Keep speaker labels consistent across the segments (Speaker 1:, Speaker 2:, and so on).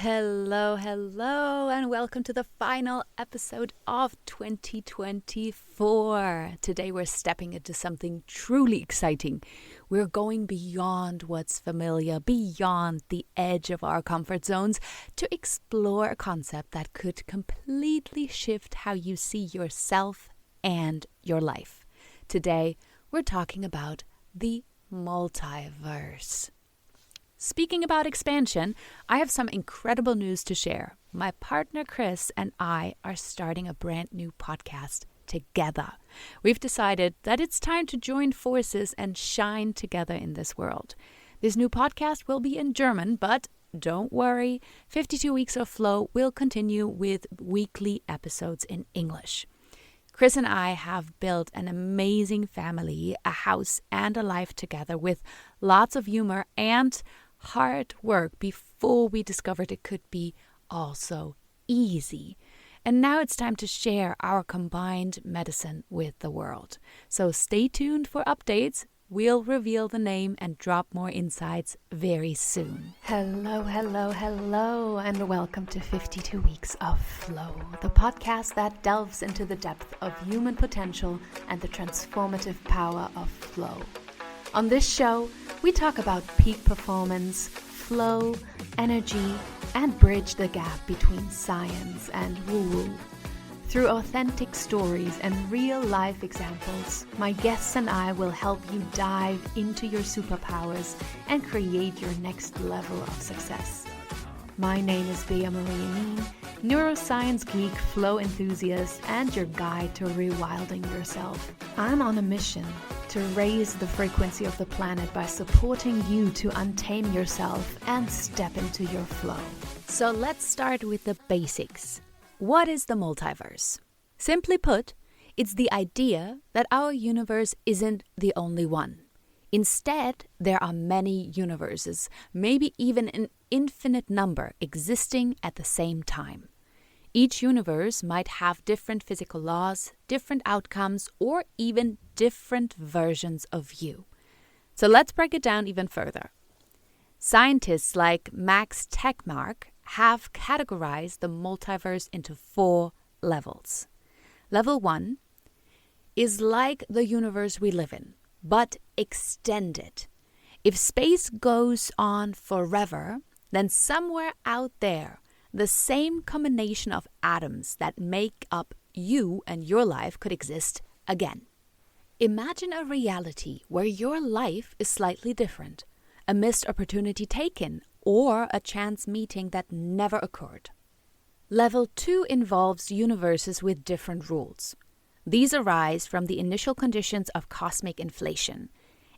Speaker 1: Hello, and welcome to the final episode of 2024. Today we're stepping into something truly exciting. We're going beyond what's familiar, beyond the edge of our comfort zones, to explore a concept that could completely shift how you see yourself and your life. Today we're talking about the multiverse. Speaking about expansion, I have some incredible news to share. My partner Chris and I are starting a brand new podcast together. We've decided that it's time to join forces and shine together in this world. This new podcast will be in German, but don't worry, 52 Weeks of Flow will continue with weekly episodes in English. Chris and I have built an amazing family, a house and a life together with lots of humor and hard work before we discovered it could be also easy. And now it's time to share our combined medicine with the world. So stay tuned for updates. We'll reveal the name and drop more insights very soon. Hello, and welcome to 52 Weeks of Flow, the podcast that delves into the depth of human potential and the transformative power of flow. On this show, we talk about peak performance, flow, energy, and bridge the gap between science and woo-woo. Through authentic stories and real-life examples, my guests and I will help you dive into your superpowers and create your next level of success. My name is Bea-Marie, neuroscience geek, flow enthusiast, and your guide to rewilding yourself. I'm on a mission to raise the frequency of the planet by supporting you to untame yourself and step into your flow. So let's start with the basics. What is the multiverse? Simply put, it's the idea that our universe isn't the only one. Instead, there are many universes, maybe even an infinite number existing at the same time. Each universe might have different physical laws, different outcomes, or even different versions of you. So let's break it down even further. Scientists like Max Tegmark have categorized the multiverse into 4 levels. Level 1 is like the universe we live in, but extended. If space goes on forever, then somewhere out there, the same combination of atoms that make up you and your life could exist again. Imagine a reality where your life is slightly different, a missed opportunity taken, or a chance meeting that never occurred. Level 2 involves universes with different rules. These arise from the initial conditions of cosmic inflation.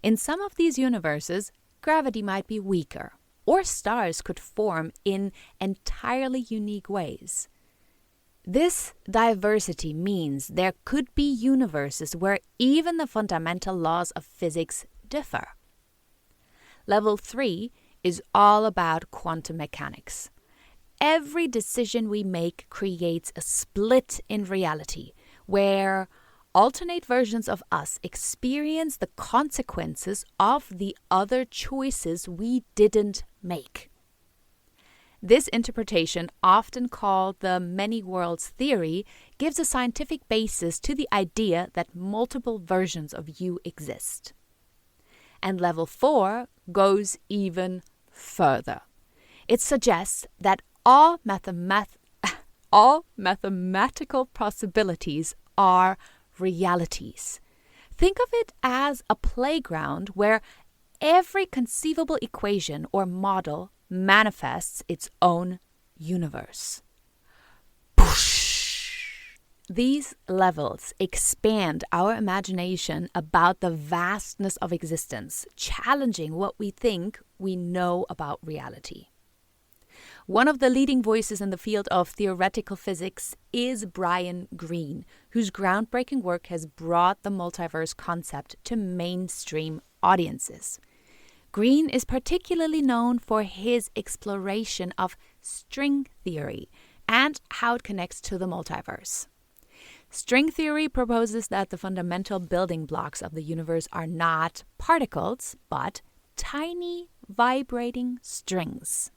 Speaker 1: In some of these universes, gravity might be weaker, or stars could form in entirely unique ways. This diversity means there could be universes where even the fundamental laws of physics differ. Level 3 is all about quantum mechanics. Every decision we make creates a split in reality, where alternate versions of us experience the consequences of the other choices we didn't make. This interpretation, often called the many worlds theory, gives a scientific basis to the idea that multiple versions of you exist. And level 4 goes even further. It suggests that all mathematical possibilities are realities. Think of it as a playground where every conceivable equation or model manifests its own universe. These levels expand our imagination about the vastness of existence, challenging what we think we know about reality. One of the leading voices in the field of theoretical physics is Brian Greene, whose groundbreaking work has brought the multiverse concept to mainstream audiences. Greene is particularly known for his exploration of string theory and how it connects to the multiverse. String theory proposes that the fundamental building blocks of the universe are not particles, but tiny vibrating strings.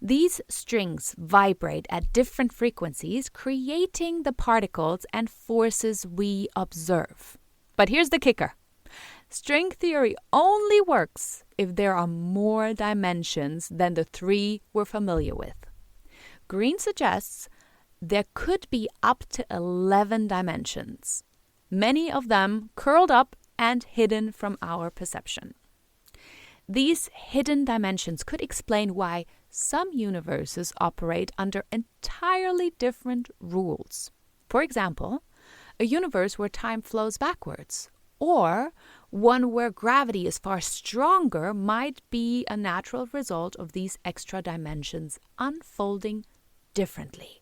Speaker 1: These strings vibrate at different frequencies, creating the particles and forces we observe. But here's the kicker. String theory only works if there are more dimensions than the 3 we're familiar with. Greene suggests there could be up to 11 dimensions, many of them curled up and hidden from our perception. These hidden dimensions could explain why some universes operate under entirely different rules. For example, a universe where time flows backwards, or one where gravity is far stronger might be a natural result of these extra dimensions unfolding differently.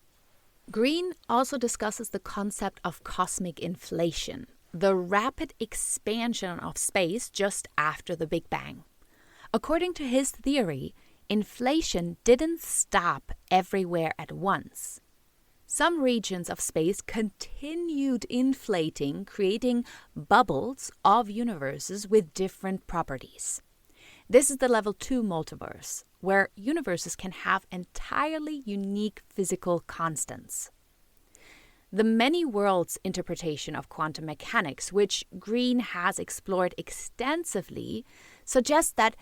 Speaker 1: Greene also discusses the concept of cosmic inflation, the rapid expansion of space just after the Big Bang. According to his theory, inflation didn't stop everywhere at once. Some regions of space continued inflating, creating bubbles of universes with different properties. This is the level 2 multiverse, where universes can have entirely unique physical constants. The many worlds interpretation of quantum mechanics, which Greene has explored extensively, suggests that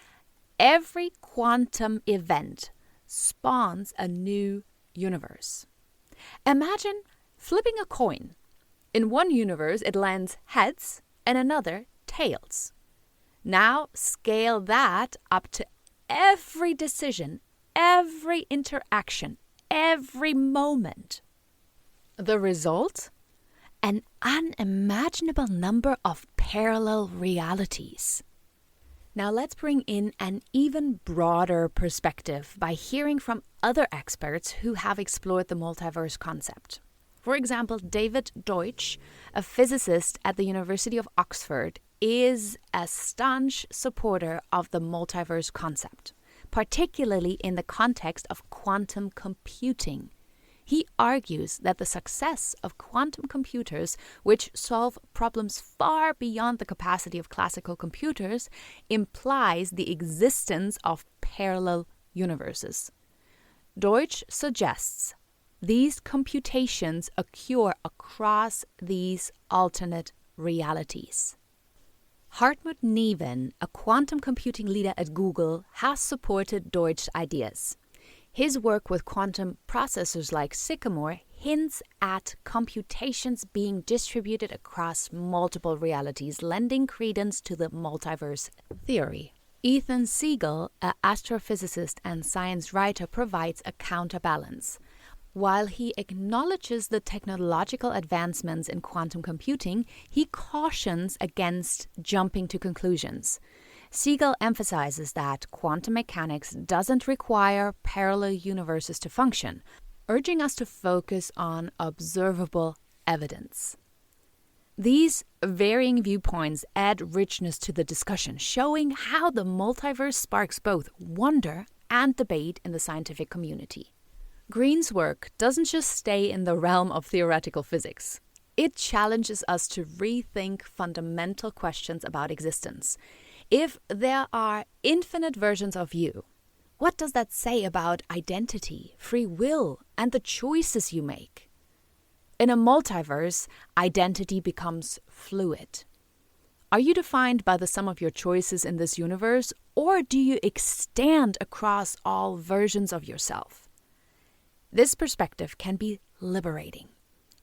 Speaker 1: every quantum event spawns a new universe. Imagine flipping a coin. In one universe, it lands heads, and another tails. Now scale that up to every decision, every interaction, every moment. The result? An unimaginable number of parallel realities. Now let's bring in an even broader perspective by hearing from other experts who have explored the multiverse concept. For example, David Deutsch, a physicist at the University of Oxford, is a staunch supporter of the multiverse concept, particularly in the context of quantum computing. He argues that the success of quantum computers, which solve problems far beyond the capacity of classical computers, implies the existence of parallel universes. Deutsch suggests these computations occur across these alternate realities. Hartmut Neven, a quantum computing leader at Google, has supported Deutsch's ideas. His work with quantum processors like Sycamore hints at computations being distributed across multiple realities, lending credence to the multiverse theory. Ethan Siegel, an astrophysicist and science writer, provides a counterbalance. While he acknowledges the technological advancements in quantum computing, he cautions against jumping to conclusions. Siegel emphasizes that quantum mechanics doesn't require parallel universes to function, urging us to focus on observable evidence. These varying viewpoints add richness to the discussion, showing how the multiverse sparks both wonder and debate in the scientific community. Greene's work doesn't just stay in the realm of theoretical physics. It challenges us to rethink fundamental questions about existence. If there are infinite versions of you, what does that say about identity, free will, and the choices you make? In a multiverse, identity becomes fluid. Are you defined by the sum of your choices in this universe, or do you extend across all versions of yourself? This perspective can be liberating.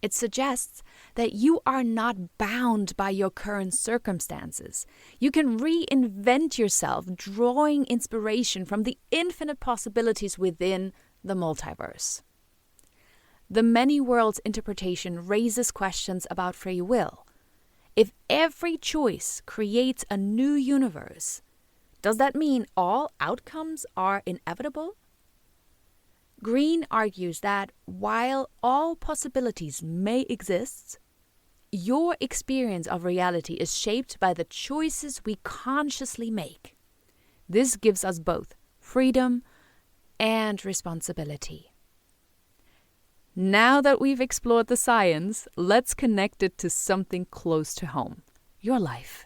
Speaker 1: It suggests that you are not bound by your current circumstances. You can reinvent yourself, drawing inspiration from the infinite possibilities within the multiverse. The many worlds interpretation raises questions about free will. If every choice creates a new universe, does that mean all outcomes are inevitable? Greene argues that while all possibilities may exist, your experience of reality is shaped by the choices we consciously make. This gives us both freedom and responsibility. Now that we've explored the science, let's connect it to something close to home: your life.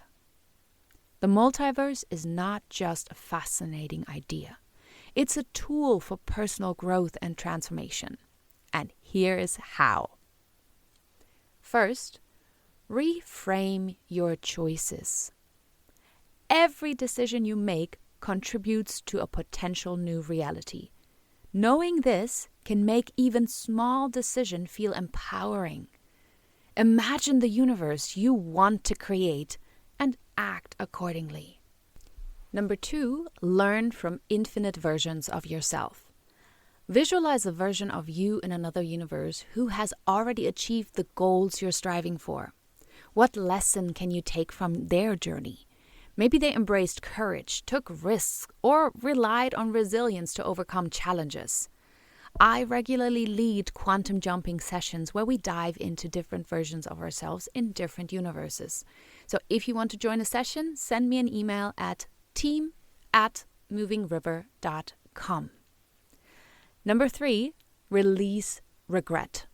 Speaker 1: The multiverse is not just a fascinating idea. It's a tool for personal growth and transformation. And here is how. First, reframe your choices. Every decision you make contributes to a potential new reality. Knowing this can make even small decisions feel empowering. Imagine the universe you want to create and act accordingly. Number 2, learn from infinite versions of yourself. Visualize a version of you in another universe who has already achieved the goals you're striving for. What lesson can you take from their journey? Maybe they embraced courage, took risks, or relied on resilience to overcome challenges. I regularly lead quantum jumping sessions where we dive into different versions of ourselves in different universes. So if you want to join a session, send me an email at team@movingriver.com. Number 3, release regret.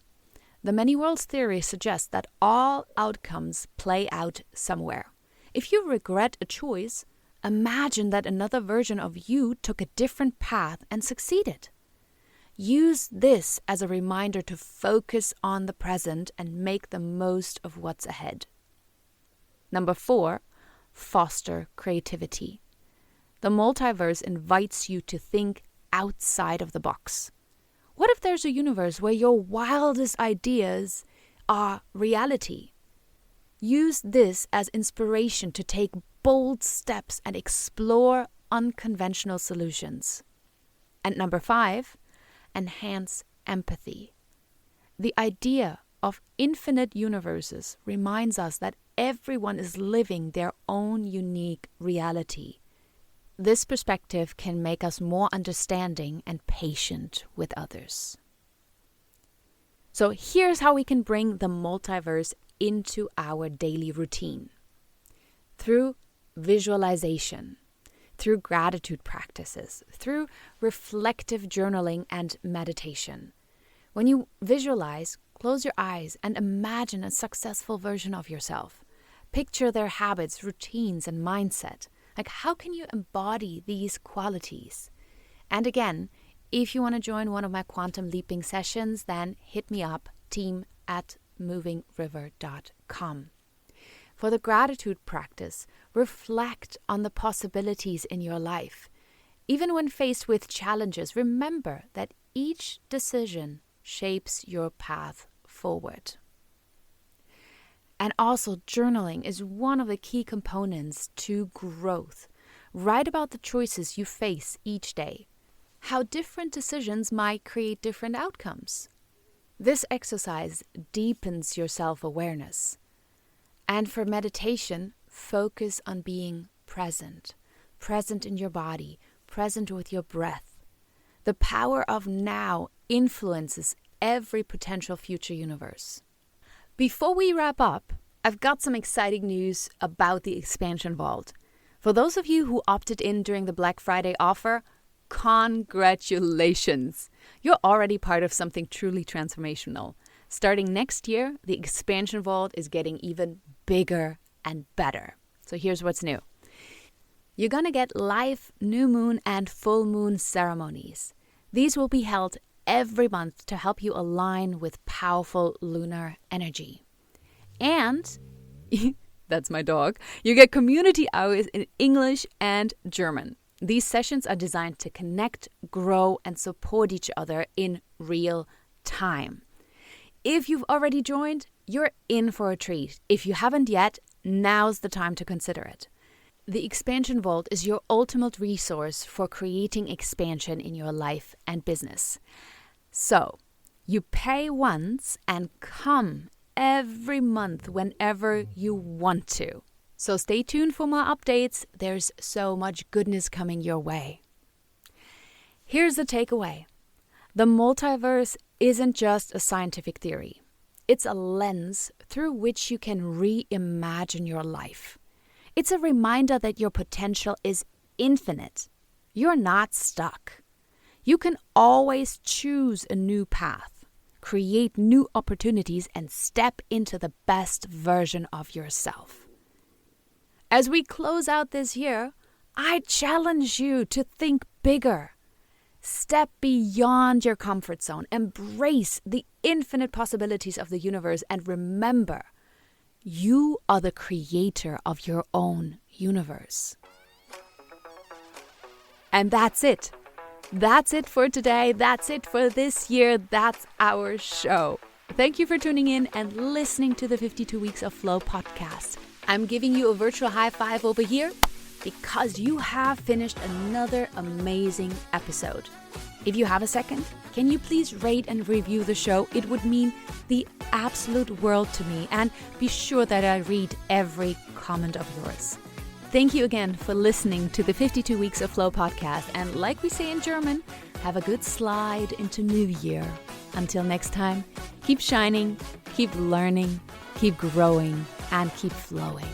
Speaker 1: The many worlds theory suggests that all outcomes play out somewhere. If you regret a choice, imagine that another version of you took a different path and succeeded. Use this as a reminder to focus on the present and make the most of what's ahead. Number 4, foster creativity. The multiverse invites you to think outside of the box. What if there's a universe where your wildest ideas are reality? Use this as inspiration to take bold steps and explore unconventional solutions. And number 5, enhance empathy. The idea of infinite universes reminds us that everyone is living their own unique reality. This perspective can make us more understanding and patient with others. So here's how we can bring the multiverse into our daily routine. Through visualization, through gratitude practices, through reflective journaling and meditation. When you visualize, close your eyes and imagine a successful version of yourself. Picture their habits, routines, and mindset. Like, how can you embody these qualities? And again, if you want to join one of my quantum leaping sessions, then hit me up, team@movingriver.com. For the gratitude practice, reflect on the possibilities in your life. Even when faced with challenges, remember that each decision shapes your path forward. And also, journaling is one of the key components to growth. Write about the choices you face each day, how different decisions might create different outcomes. This exercise deepens your self-awareness. And for meditation, focus on being present. Present in your body, present with your breath. The power of now influences every potential future universe. Before we wrap up, I've got some exciting news about the Expansion Vault. For those of you who opted in during the Black Friday offer, congratulations! You're already part of something truly transformational. Starting next year, the Expansion Vault is getting even bigger and better. So here's what's new. You're going to get live new moon and full moon ceremonies. These will be held every month to help you align with powerful lunar energy. And, that's my dog, you get community hours in English and German. These sessions are designed to connect, grow, and support each other in real time. If you've already joined, you're in for a treat. If you haven't yet, now's the time to consider it. The Expansion Vault is your ultimate resource for creating expansion in your life and business. So, you pay once and come every month whenever you want to. So stay tuned for more updates. There's so much goodness coming your way. Here's the takeaway. The multiverse isn't just a scientific theory. It's a lens through which you can reimagine your life. It's a reminder that your potential is infinite. You're not stuck. You can always choose a new path, create new opportunities, and step into the best version of yourself. As we close out this year, I challenge you to think bigger. Step beyond your comfort zone. Embrace the infinite possibilities of the universe. And remember, you are the creator of your own universe. And that's it. That's it for today. That's it for this year. That's our show. Thank you for tuning in and listening to the 52 Weeks of Flow podcast. I'm giving you a virtual high five over here because you have finished another amazing episode. If you have a second, can you please rate and review the show? It would mean the absolute world to me, and be sure that I read every comment of yours. Thank you again for listening to the 52 Weeks of Flow podcast, and like we say in German, have a good slide into New Year. Until next time, keep shining, keep learning, keep growing, and keep flowing.